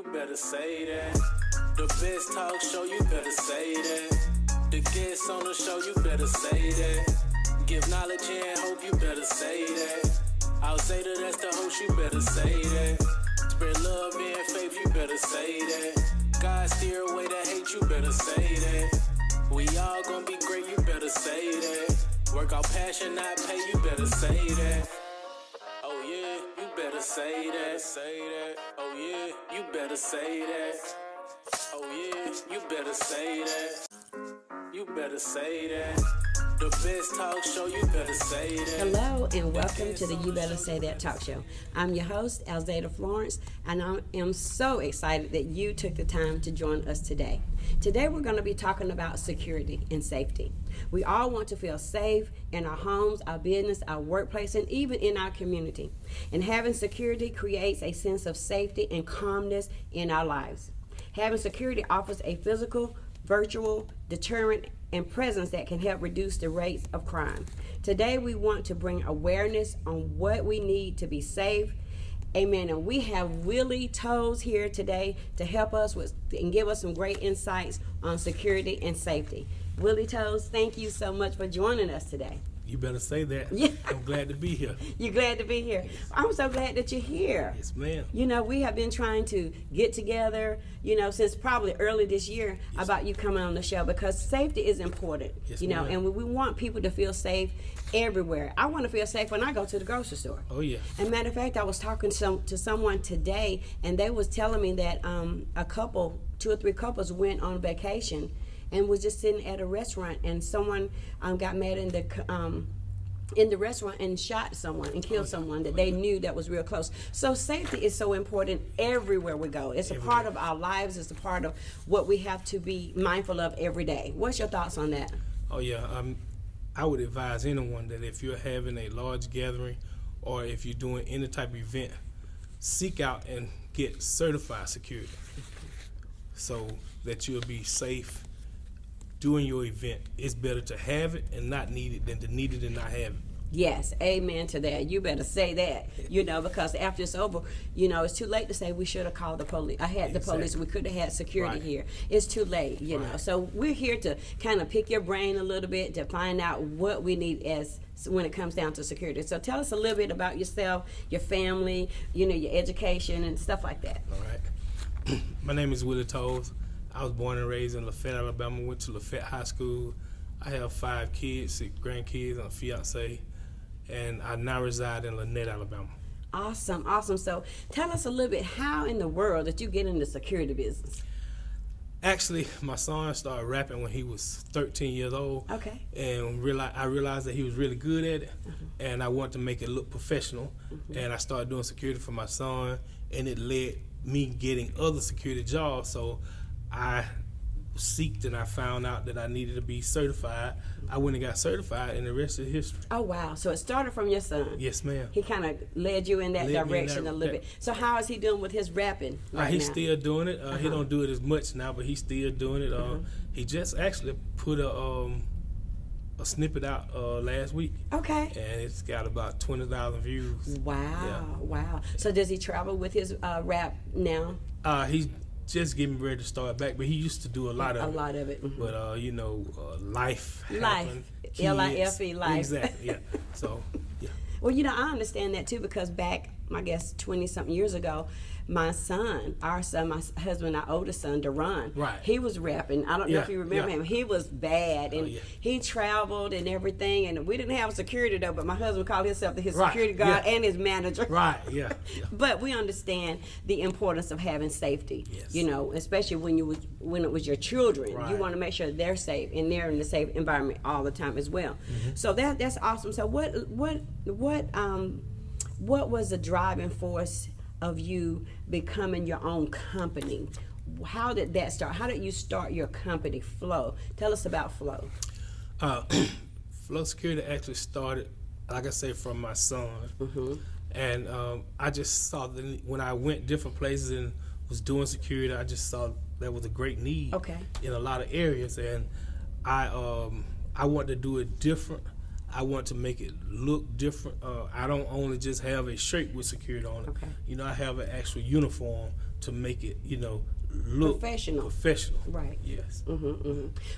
you better say that. The best talk show, you better say that. The guests on the show, you better say that. Give knowledge and hope, you better say that. Outsider, that's the host, you better say that. Spread love and faith, you better say that. God steer away the hate, you better say that. We all gonna be great, you better say that. Work out passion, not pay, you better say that. Oh yeah, you better say that, say that. Oh yeah, you better say that. Oh yeah, you better say that. You better say that. The best talk show, you better say that. Hello and welcome to the You Better Say That talk show. I'm your host, Alzada Florence, and I am so excited that you took the time to join us today. Today we're going to be talking about security and safety. We all want to feel safe in our homes, our business, our workplace, and even in our community. And having security creates a sense of safety and calmness in our lives. Having security offers a physical, virtual, deterrent, and presence that can help reduce the rates of crime. Today we want to bring awareness on what we need to be safe. Amen. And we have Willie Toes here today to help us with and give us some great insights on security and safety. Willie Toes, thank you so much for joining us today. You better say that. Yeah. I'm glad to be here. You're glad to be here. Yes. I'm so glad that you're here. Yes, ma'am. You know, we have been trying to get together, since probably early this year about you coming on the show because safety is important, Yes, ma'am. ma'am. And we want people to feel safe everywhere. I want to feel safe when I go to the grocery store. Oh, yeah. And matter of fact, I was talking to someone today, and they was telling me that a couple, 2 or 3 couples went on vacation and was just sitting at a restaurant, and someone got mad in the restaurant and shot someone and killed someone that they knew that was real close. So safety is so important everywhere we go. It's a part of our lives. It's a part of what we have to be mindful of every day. What's your thoughts on that? Oh, yeah. I would advise anyone that if you're having a large gathering or if you're doing any type of event, seek out and get certified security so that you'll be safe during your event. It's better to have it and not need it than to need it and not have it. Yes, amen to that. You better say that, because after it's over, it's too late to say we should have called the police. I had the police. We could have had security here. It's too late, know. So we're here to kind of pick your brain a little bit to find out what we need when it comes down to security. So tell us a little bit about yourself, your family, your education and stuff like that. All right. My name is Willie Toes. I was born and raised in Lafayette, Alabama. Went to Lafayette High School. I have 5 kids, 6 grandkids, and a fiance, and I now reside in Lanett, Alabama. Awesome. So tell us a little bit, how in the world did you get into the security business? Actually, my son started rapping when he was 13 years old. Okay. And I realized that he was really good at it, and I wanted to make it look professional. And I started doing security for my son, and it led me getting other security jobs. So I seeked and I found out that I needed to be certified. I went and got certified, and the rest is history. Oh, wow. So it started from your son. Yes, ma'am. He kind of led you in that direction a little bit. So how is he doing with his rapping right he's now? still doing it. He don't do it as much now, but he's still doing it. He just actually put a snippet out last week. Okay. And it's got about 20,000 views. Wow. Yeah. Wow. So does he travel with his rap now? He's just getting ready to start back, but he used to do a lot of it. A lot of it. Mm-hmm. But life happened. Life. Life. Exactly. Yeah. So yeah. Well, I understand that too, because back, I guess 20-something years ago, my husband, my husband, our oldest son, Deron, right, he was rapping. I don't know if you remember him. He was bad, and he traveled and everything, and we didn't have security though, but my husband called himself his security guard and his manager. Right, yeah. But we understand the importance of having safety, especially when it was your children. Right. You want to make sure they're safe, and they're in a safe environment all the time as well. So that's awesome. So what was the driving force of you becoming your own company? How did that start? How did you start your company, FLOE? Tell us about FLOE. FLOE Security actually started, like I say, from my son. And I just saw that when I went different places and was doing security, I just saw there was a great need in a lot of areas. And I wanted to do it different. I want to make it look different. I don't only just have a shirt with security on it. I have an actual uniform to make it, look Professional. Right. Yes.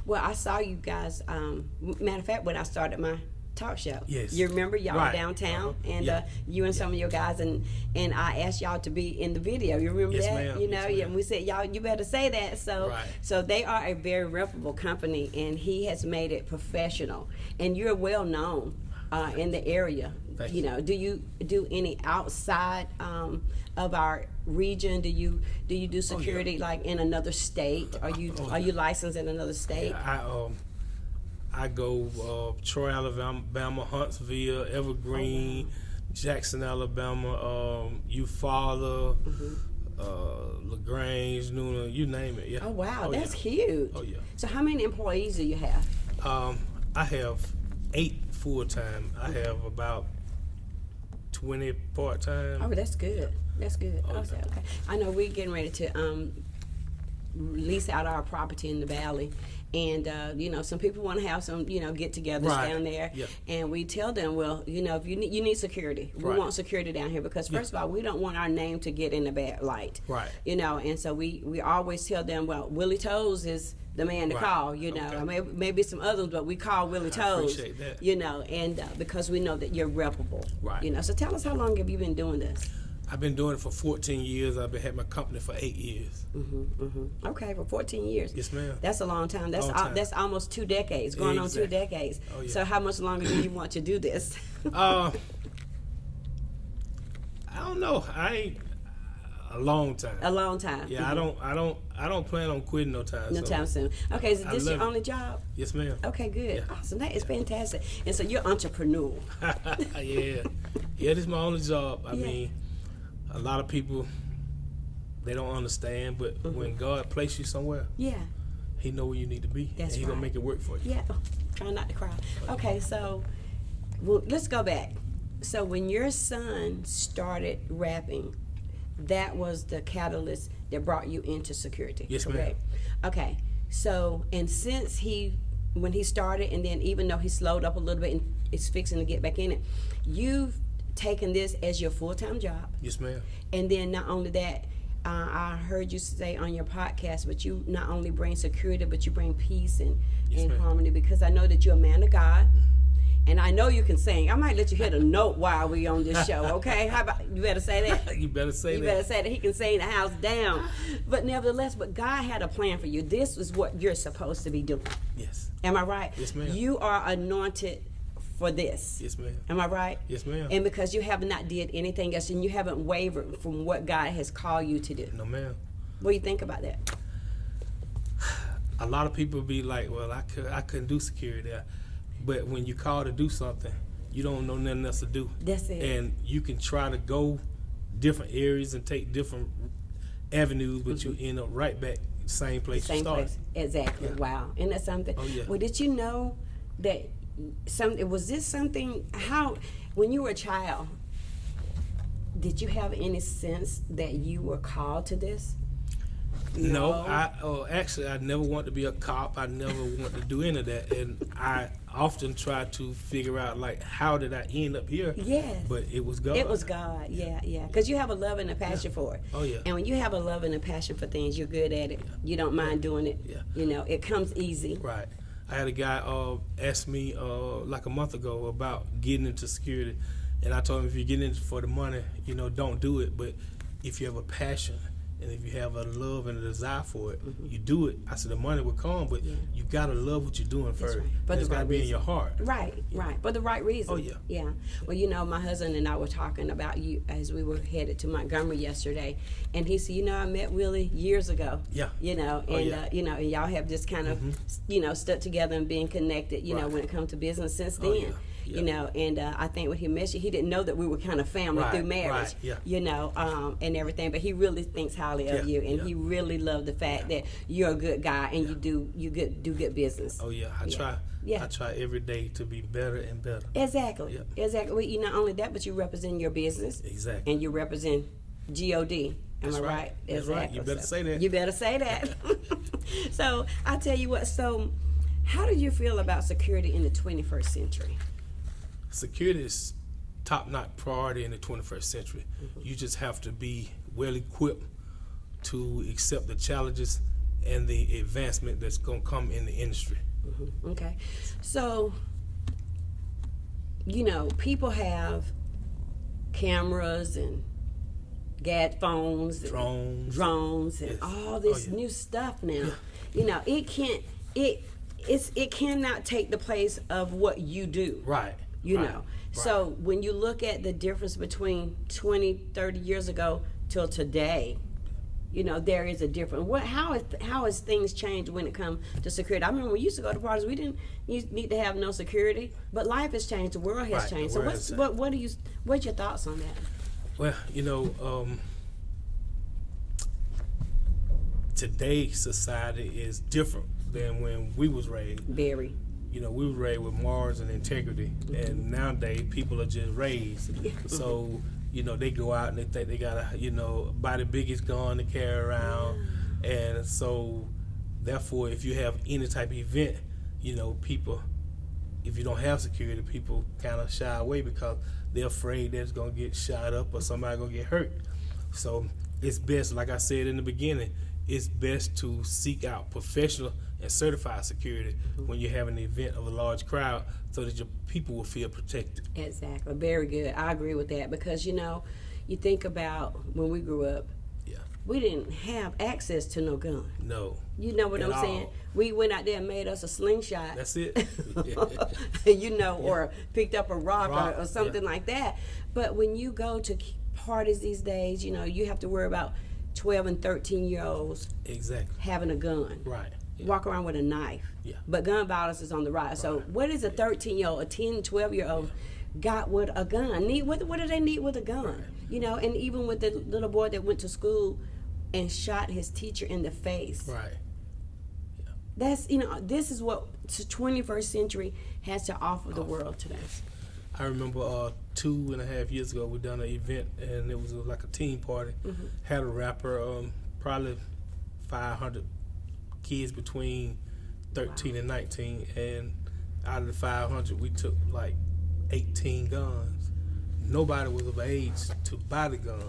Well, I saw you guys. Matter of fact, when I started my talk show, Yes. you remember y'all Right. downtown, and Yeah. you and some of your guys, and I asked y'all to be in the video. You remember Yes, that? ma'am. You know, Yes, ma'am. and we said, y'all, you better say that. So, Right. so they are a very reputable company, and he has made it professional, and you're well known in the area. Thank You know, do you do any outside of our region? Do you do security like in another state? Are you licensed in another state? Yeah, I go Troy, Alabama, Huntsville, Evergreen, Jackson, Alabama, Eufaula, LaGrange, Nuna, you name it. Yeah. Oh wow, that's yeah. huge. Oh yeah. So how many employees do you have? I have 8 full time. I have about 20 part time. Oh, that's good. That's good. Oh, Okay. I know we're getting ready to lease out our property in the valley. And, some people want to have some, get-togethers Right. down there. Yeah. And we tell them, well, if you need security. We Right. want security down here because, first of all, we don't want our name to get in a bad light. Right. And so we always tell them, well, Willie Toes is the man to Right. call, Okay. maybe some others, but we call Willie Toes. appreciate that. And because we know that you're reputable. Right. So tell us, how long have you been doing this? I've been doing it for 14 years. I've had my company for 8 years. Okay, for 14 years. Yes, ma'am. That's a long time. That's Long time. That's almost 2 decades, going on 2 Exactly. decades. Oh, yeah. So how much longer do you want to do this? I don't know. I ain't a long time. A long time. Yeah, I don't plan on quitting no time. No so. time soon. Okay, so I this your love it. only job? Yes, ma'am. Okay, good. Yeah. Awesome. That is fantastic. And so you're entrepreneurial. Yeah, this is my only job. I Yeah. mean, a lot of people, they don't understand, but when God placed you somewhere, Yeah. He know where you need to be, That's and He gonna right. make it work for you. Yeah. Oh, try not to cry. Okay, so let's go back. So when your son started rapping, that was the catalyst that brought you into security. Yes, ma'am. correct? Okay. So, and since when he started, and then even though he slowed up a little bit and is fixing to get back in it, you've taken this as your full-time job. Yes, ma'am. And then not only that, I heard you say on your podcast, but you not only bring security, but you bring peace and Yes, ma'am. harmony, because I know that you're a man of God. And I know you can sing. I might let you hit a note while we on this show, okay? How about, you better say that? You better say You that. better say that. He can sing the house down. But nevertheless, God had a plan for you. This is what you're supposed to be doing. Yes. Am I right? Yes, ma'am. You are anointed for this. Yes, ma'am. Am I right? Yes, ma'am. And because you have not did anything else, and you haven't wavered from what God has called you to do. No, ma'am. What do you think about that? A lot of people be like, "Well, I couldn't do security," but when you call to do something, you don't know nothing else to do. That's it. And you can try to go different areas and take different avenues, but you end up right back same place you Same started. place. Exactly. Yeah. Wow. Isn't that something? Oh, yeah. Well, did you know that was this something, when you were a child, did you have any sense that you were called to this? No, actually, I never wanted to be a cop. I never wanted to do any of that, and I often try to figure out how did I end up here? Yes. But it was God. It was God, yeah. Because you have a love and a passion for it. Oh, yeah. And when you have a love and a passion for things, you're good at it. You don't mind doing it. Yeah. It comes easy. Right. I had a guy ask me like a month ago about getting into security, and I told him, if you're getting into it for the money, don't do it. But if you have a passion and if you have a love and a desire for it, you do it. I said the money will come, but you gotta love what you're doing first. right. But It's the gotta right be in reason. your heart. Right. For the right reason. Oh, yeah. Yeah. Well, my husband and I were talking about you as we were headed to Montgomery yesterday, and he said, I met Willie years ago. Yeah. And yeah. and y'all have just kind of stuck together and being connected. Right. When it comes to business since then. Oh, yeah. Yeah. And I think when he met you, he didn't know that we were kind of family through marriage. Right. Yeah. And everything. But he really thinks highly of you, and he really loved the fact that you're a good guy and you do good business. Oh yeah, I try. Yeah. I try every day to be better and better. Exactly. Yeah. Exactly. Well, not only that, but you represent your business. Exactly. And you represent God. Am That's I right. right? That's right. You better say that. You better say that. So I tell you what. So, how do you feel about security in the 21st century? Security is top-notch priority in the 21st century. You just have to be well equipped to accept the challenges and the advancement that's going to come in the industry. Mm-hmm. Okay. So, people have cameras and phones, drones, and yes. all this new stuff now. Yeah. It cannot take the place of what you do. Right. So when you look at the difference between 20, 30 years ago till today, there is a difference. How has things changed when it comes to security? I remember when we used to go to parties, we didn't need to have no security, but life has changed, the world has changed. So what's your thoughts on that? Well, today's society is different than when we was raised. Very. We were raised with morals and integrity, and nowadays people are just raised. So, they go out and they think they got buy the biggest gun to carry around. And so, therefore, if you have any type of event, people, if you don't have security, people kind of shy away because they're afraid that it's going to get shot up or somebody going to get hurt. So, it's best, like I said in the beginning, it's best to seek out professional and certified security when you have an event of a large crowd so that your people will feel protected. Exactly. Very good. I agree with that because, you think about when we grew up, we didn't have access to no gun. No. You know what I'm saying? We went out there and made us a slingshot. That's it. Or picked up a rock or something like that. But when you go to parties these days, you have to worry about 12 and 13-year-olds having a gun. Right. Walk around with a knife. Yeah. But gun violence is on the rise. So what is a 13-year-old, a 10, 12-year-old got with a gun? What do they need with a gun? Right. And even with the little boy that went to school and shot his teacher in the face. Right. Yeah. That's, this is what the 21st century has to offer the world today. I remember 2.5 years ago we done an event and it was like a team party. Mm-hmm. Had a rapper, probably 500 kids between 13 and 19, and out of the 500 we took like 18 guns. Nobody was of age to buy the gun.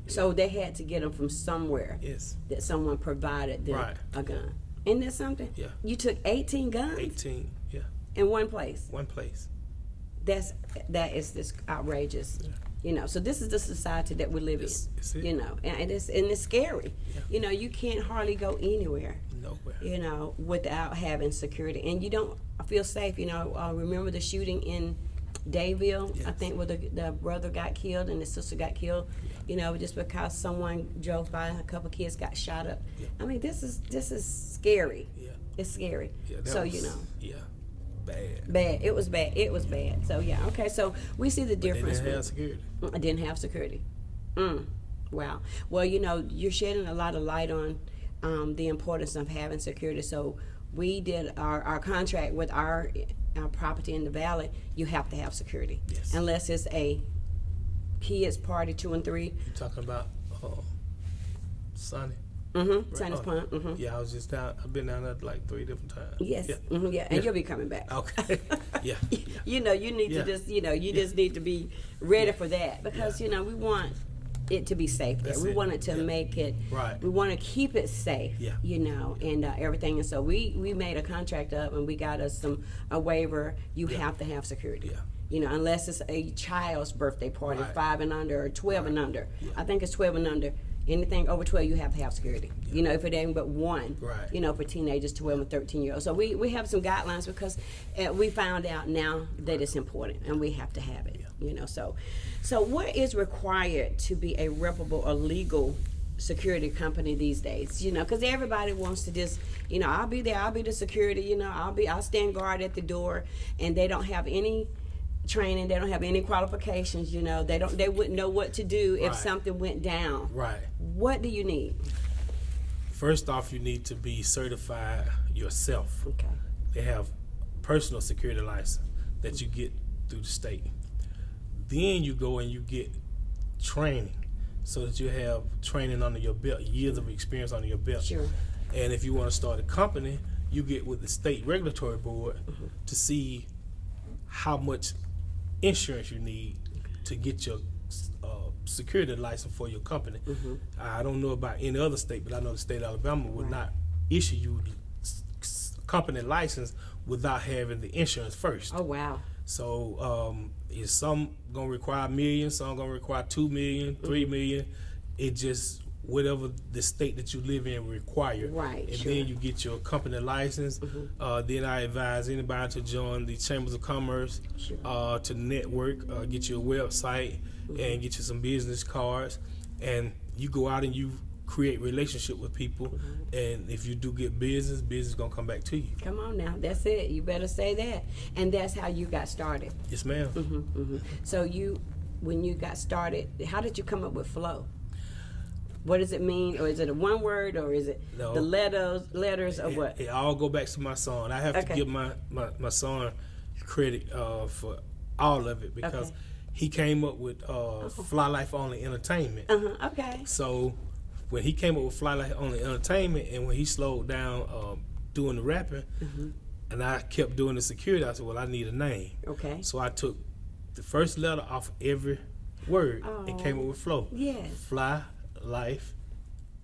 So they had to get them from somewhere. Yes. That someone provided them a gun. Isn't that something? Yeah. You took 18 guns? 18, yeah. In one place? One place. That is just outrageous. Yeah. So this is the society that we live in. It's it. And it's scary. Yeah. You can't hardly go anywhere. Nowhere. Without having security. And you don't feel safe. Remember the shooting in Dayville, yes. I think, where the brother got killed and the sister got killed, just because someone drove by and a couple kids got shot up. Yeah. I mean, this is scary. Yeah. It's scary. Yeah, Yeah. Bad. Bad. It was bad. So, yeah. Okay. So we see the difference. They didn't have security. I didn't have security. Wow. Well, you're shedding a lot of light on the importance of having security. So we did our contract with our property in the valley. You have to have security. Yes. Unless it's a kids party 2 and 3. You talking about Sonny? Mm-hmm. Sonny's Pond. Mm-hmm. Yeah, I was just down. I've been down there like 3 different times. Yes. Yeah. Mm-hmm. Yeah. And you'll be coming back. Okay. Yeah. You need to just just need to be ready for that because we want it to be safe there. We want it to make it right. We want to keep it safe. Yeah. And everything. And so we made a contract up and we got us a waiver. You have to have security. Yeah. Unless it's a child's birthday party, 5 and under or 12 and under. Yeah. I think it's 12 and under. Anything over 12, you have to have security. Yeah. If it ain't but one, for teenagers, 12 and 13-year-olds. So we have some guidelines because we found out now that it's important and we have to have it. Yeah. So what is required to be a reputable or legal security company these days? Because everybody wants to just, I'll be there, I'll be the security, I'll stand guard at the door, and they don't have any training, they don't have any qualifications, they wouldn't know what to do if something went down. Right. What do you need? First off, you need to be certified yourself. Okay. They have personal security license that you get through the state. Then you go and you get training so that you have training under your belt, years of experience under your belt. Sure. And if you want to start a company, you get with the state regulatory board to see how much insurance you need to get your security license for your company. I don't know about any other state, but I know the state of Alabama will not issue you the company license without having the insurance first. Oh, wow. So is some gonna require $1 million, some gonna require $2 million, $3 million. It just whatever the state that you live in require. Right. And sure. then you get your company license. Then I advise anybody to join the Chambers of Commerce, to network, get you a website, and get you some business cards. And you go out and you create relationship with people. And if you do get business gonna come back to you. Come on now, that's it. You better say that. And that's how you got started. Yes, ma'am. So when you got started, how did you come up with FLOE? What does it mean? Or is it a one word, or is it the letters or what? It all go back to my son. I have to give my son credit for all of it, because he came up with Fly Life Only Entertainment. Okay. So when he came up with Fly Life Only Entertainment, and when he slowed down doing the rapping, and I kept doing the security, I said, well, I need a name. Okay. So I took the first letter off every word and came up with FLOE. Yes. Fly Life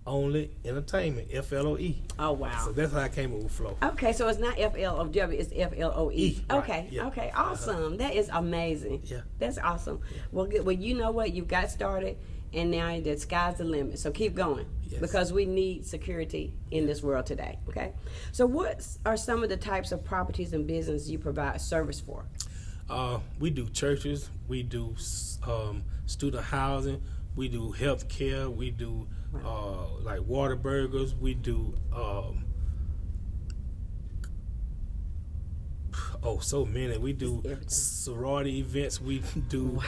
Only Entertainment, FLOE. Oh, wow. So that's how I came up with FLOE. Okay, so it's not FLOW, it's FLOE. Right, Okay, yeah. okay, awesome. That is amazing. Yeah. That's awesome. Well, good. Well, you know what? You got started, and now the sky's the limit. So keep going, because we need security in this world today. Okay. So what are some of the types of properties and business you provide service for? We do churches. We do student housing. We do health care. We do like water burgers. We do so many. We do sorority events. We do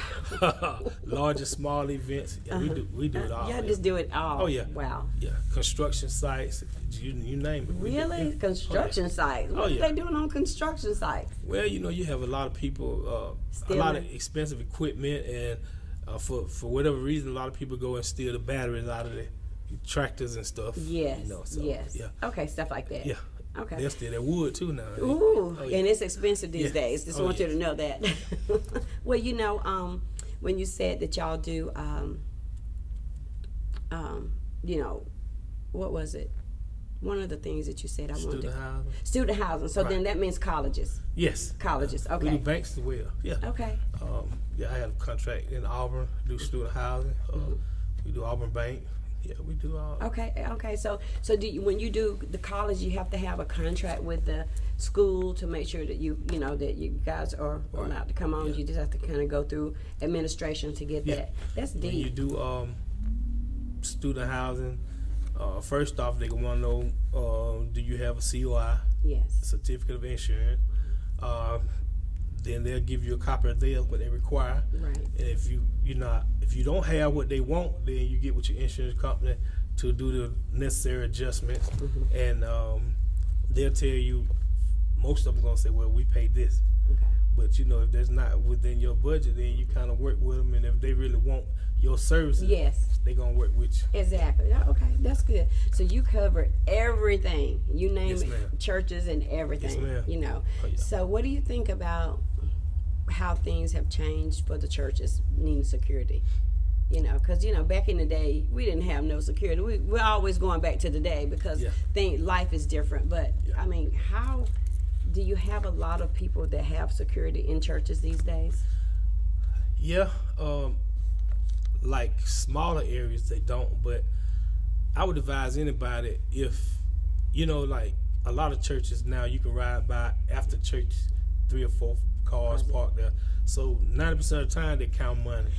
large and small events. Yeah, we do it all. Y'all just do it all. Oh yeah. Wow. Yeah, construction sites. You name it. Really? Construction sites? What are they doing on construction sites? Well, you have a lot of people, a lot of expensive equipment, and for whatever reason, a lot of people go and steal the batteries out of the tractors and stuff. Yes. So, yes. Yeah. Okay, stuff like that. Yeah. Okay. They'll steal that wood too now. Ooh, and it's expensive these days. Just want you to know that. Well, when you said that y'all do, what was it? One of the things that you said Student housing. Student housing. So then that means colleges. Yes. Colleges. Okay. We do banks as well. Yeah. Okay. I have a contract in Auburn. Do student housing. We do Auburn Bank. Yeah, we do all. Okay. So when you do the college, you have to have a contract with the school to make sure that that you guys are allowed to come on. You just have to kind of go through administration to get that. That's deep. When you do student housing, first off, they want to know, do you have a COI? Yes. Certificate of insurance. Then they'll give you a copy of theirs, what they require. Right. And if you don't have what they want, then you get with your insurance company to do the necessary adjustments. And they'll tell you, most of them gonna say, well, we paid this. Okay. But if that's not within your budget, then you kind of work with them. And if they really want your services, they're gonna work with you. Exactly. Okay, that's good. So you cover everything. You name Yes, it, ma'am. churches and everything. Yes, ma'am. Oh, yeah. So what do you think about how things have changed for the churches needing security? Because back in the day we didn't have no security. We're always going back to the day because life is different. But I mean, how do you have a lot of people that have security in churches these days? Yeah, like smaller areas they don't, but I would advise anybody, if like a lot of churches now, you can ride by after church, 3 or 4 cars parked there. So 90% of the time they count money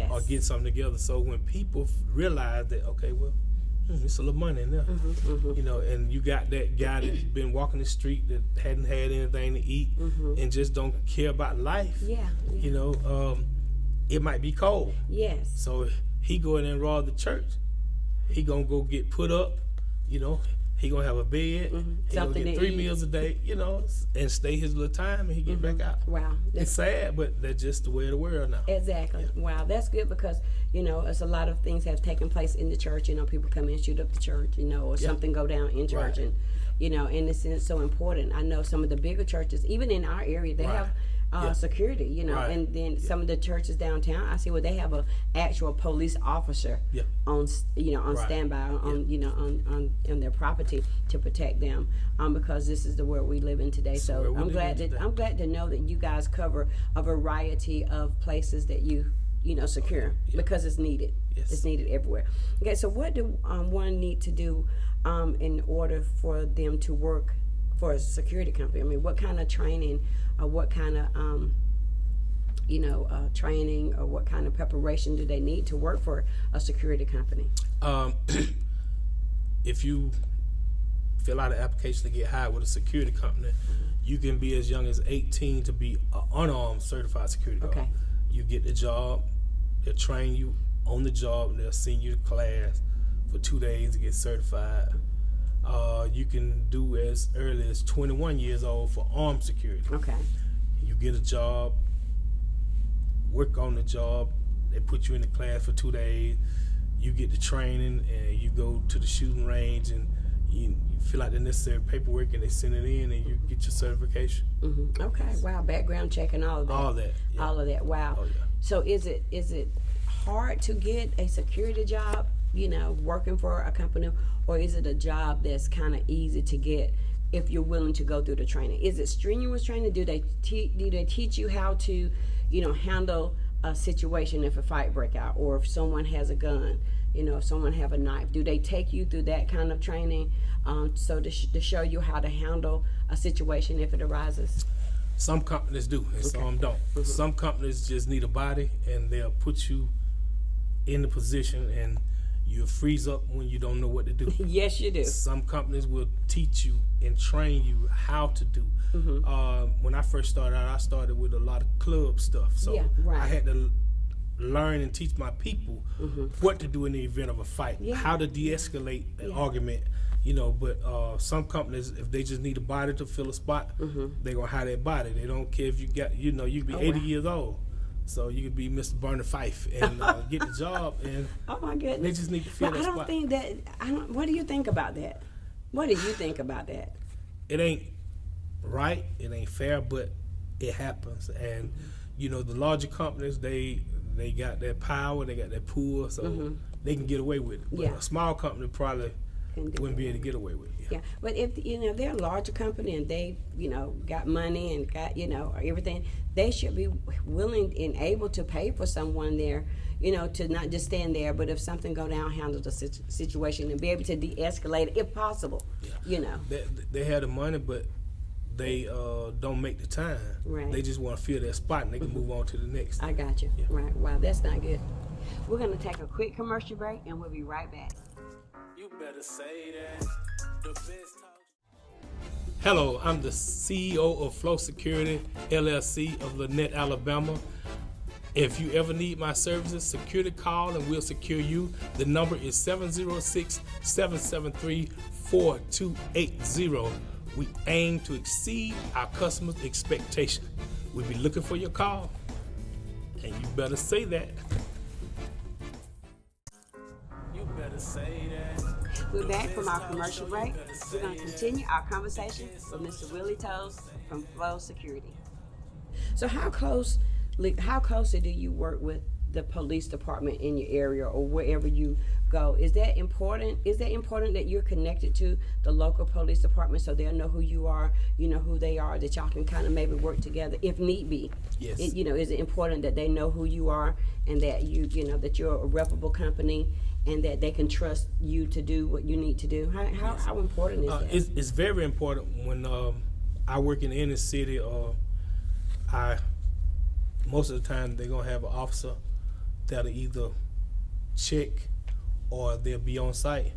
or get something together. So when people realize that, okay, well, it's a little money in there, and you got that guy that's been walking the street that hadn't had anything to eat and just don't care about life. It might be cold. Yes. So he go in and rob the church. He gonna go get put up. He gonna have a bed. He gonna get 3 meals a day. And stay his little time, and he get back out. Wow. It's sad, but that's just the way of the world now. Exactly. Yeah. Wow, that's good because it's a lot of things have taken place in the church. People come in and shoot up the church. Or something go down in church, and and it's so important. I know some of the bigger churches, even in our area, they have security, you know, Right. and then some of the churches downtown, I see where they have a actual police officer on, you know, on Right. standby on, you know, on their property to protect them, because this is the world we live in today. So I'm glad to know that you guys cover a variety of places that you know, secure because it's needed. Yes. It's needed everywhere. Okay, so what do one need to do in order for them to work for a security company? I mean, what kind of training or what kind of training or what kind of preparation do they need to work for a security company? If you fill out an application to get hired with a security company, you can be as young as 18 to be an unarmed certified security guard. Okay. You get the job, they'll train you on the job, and they'll send you to class for 2 days to get certified. You can do as early as 21 years old for armed security. Okay. You get a job, work on the job, they put you in the class for 2 days, you get the training, and you go to the shooting range, and you fill out the necessary paperwork, and they send it in, and you get your certification. Mm-hmm. Okay. Wow. Background check and all of that. All that. Yeah. All of that. Wow. Oh, yeah. So is it hard to get a security job, you know, working for a company, or is it a job that's kind of easy to get if you're willing to go through the training? Is it strenuous training? Do they teach you how to, you know, handle a situation if a fight break out, or if someone has a gun, you know, if someone have a knife? Do they take you through that kind of training so to show you how to handle a situation if it arises? Some companies do, and some don't. Mm-hmm. Some companies just need a body, and they'll put you in the position, and you'll freeze up when you don't know what to do. Yes, you do. Some companies will teach you and train you how to do. Mm-hmm. When I first started out, I started with a lot of club stuff, so Yeah, right. I had to learn and teach my people what to do in the event of a fight, Yeah. how to de-escalate an argument. You know, but some companies, if they just need a body to fill a spot, they're gonna hire that body. They don't care if you got, you know, you could be 80 years old, so you could be Mr. Barney Fife and get the job. And oh my goodness, they just need to fill but that I don't spot. think that. What do you think about that? What do you think about that? It ain't right, it ain't fair, but it happens. And you know, the larger companies, they got their power, they got their pull, so they can get away with it. But a small company probably wouldn't be able to get away with it. Yeah, but if you know they're a larger company and they, you know, got money and got, you know, everything, they should be willing and able to pay for someone there, you know, to not just stand there, but if something go down, handle the situation and be able to de-escalate it if possible. Yeah. You know. They have the money, but they don't make the time. Right. They just want to fill that spot, and they can move on to the next. I got you. Yeah. Right. Wow, that's not good. We're gonna take a quick commercial break and we'll be right back. You better say that. The best talk. Hello, I'm the CEO of FLOE Security, LLC of Lynette, Alabama. If you ever need my services, security call and we'll secure you. The number is 706-773-4280. We aim to exceed our customers' expectation. We'll be looking for your call, and you better say that. You better say that. We're back from our commercial break. We're going to continue our conversation with Mr. Willie Toes from FLOE Security. So how closely do you work with the police department in your area or wherever you go? Is that important? Is that important that you're connected to the local police department so they'll know who you are, you know who they are, that y'all can kind of maybe work together if need be? Yes. You know, is it important that they know who you are and that you know that you're a reputable company and that they can trust you to do what you need to do? How important is that? It's very important. When I work in the inner city, most of the time they're gonna have an officer that'll either check or they'll be on site.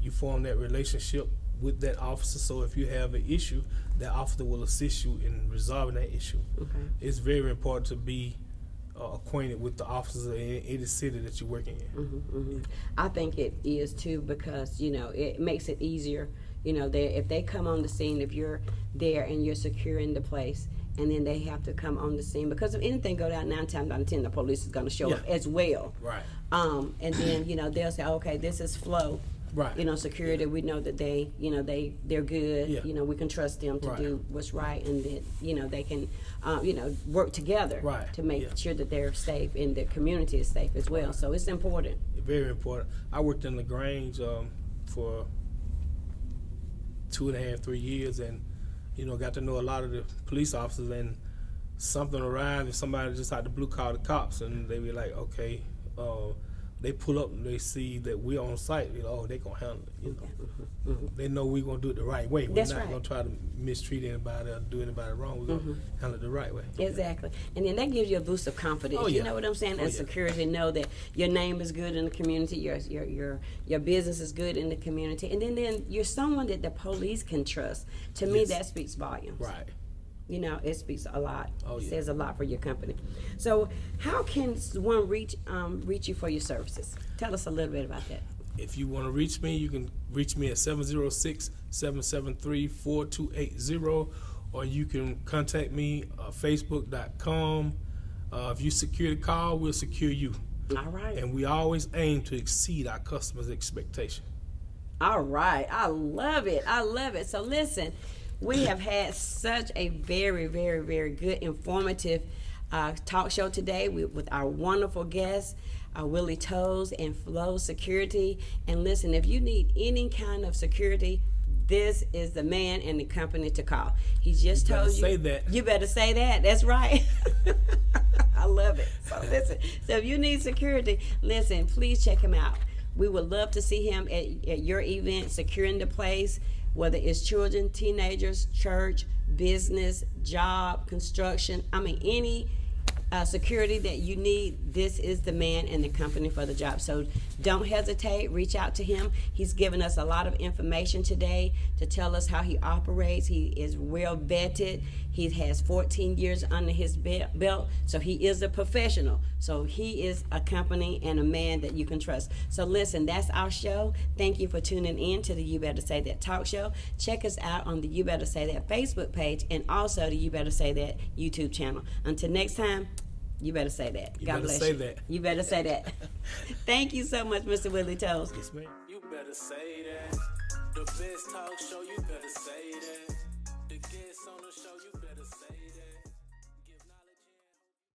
You form that relationship with that officer, so if you have an issue, that officer will assist you in resolving that issue. Okay. It's very important to be acquainted with the officers in any city that you're working in. I think it is too, because you know it makes it easier. You know, if they come on the scene, if you're there and you're securing the place, and then they have to come on the scene, because if anything go down 9 times out of 10, the police is going to show up as well. Right. And then you know they'll say, okay, this is FLOE. Right. You know, security, we know that they, you know, they're good. Yeah. You know, we can trust them to Right. do what's right, and that, you know, they can, you know, work together Right. to make Yeah. sure that they're safe and the community is safe as well. So it's important. Very important. I worked in LaGrange for 2.5, 3 years, and you know, got to know a lot of the police officers. And something arrived, and somebody just had the blue call the cops, and they be like, okay, they pull up and they see that we're on site. You know, oh, they gonna handle it. You know, they know we're gonna do it the right way. We're That's not right. gonna try to mistreat anybody or do anybody wrong. We're gonna handle it the right way. Exactly. And then that gives you a boost of confidence. Oh, You yeah. know what I'm saying? Oh, As yeah. security, know that your name is good in the community, your business is good in the community, and then you're someone that the police can trust. To me, Yes. that speaks volumes. Right. You know, it speaks a lot. Oh, It yeah. says a lot for your company. So, how can one reach you for your services? Tell us a little bit about that. If you want to reach me, you can reach me at 706-773-4280, or you can contact me facebook.com. If you secure the call, we'll secure you. All right. And we always aim to exceed our customers' expectation. All right. I love it. I love it. So listen, we have had such a very, very, very good, informative talk show today with our wonderful guests, Willie Toes and FLOE Security. And listen, if you need any kind of security, this is the man and the company to call. He just told you. Say that. You better say that. That's right. I love it. So listen, so if you need security, listen, please check him out. We would love to see him at your event, securing the place, whether it's children, teenagers, church, business, job, construction. I mean, any security that you need, this is the man and the company for the job. So don't hesitate, reach out to him. He's given us a lot of information today to tell us how he operates. He is well vetted. He has 14 years under his belt, so he is a professional. So he is a company and a man that you can trust. So listen, that's our show. Thank you for tuning in to the You Better Say That talk show. Check us out on the You Better Say That Facebook page and also the You Better Say That YouTube channel. Until next time, you better say that. God bless you. That. You better say that. Thank you so much, Mr. Willie Toes. Yes, ma'am. You better say that. The best talk show, you better say that. The guests on the show, you better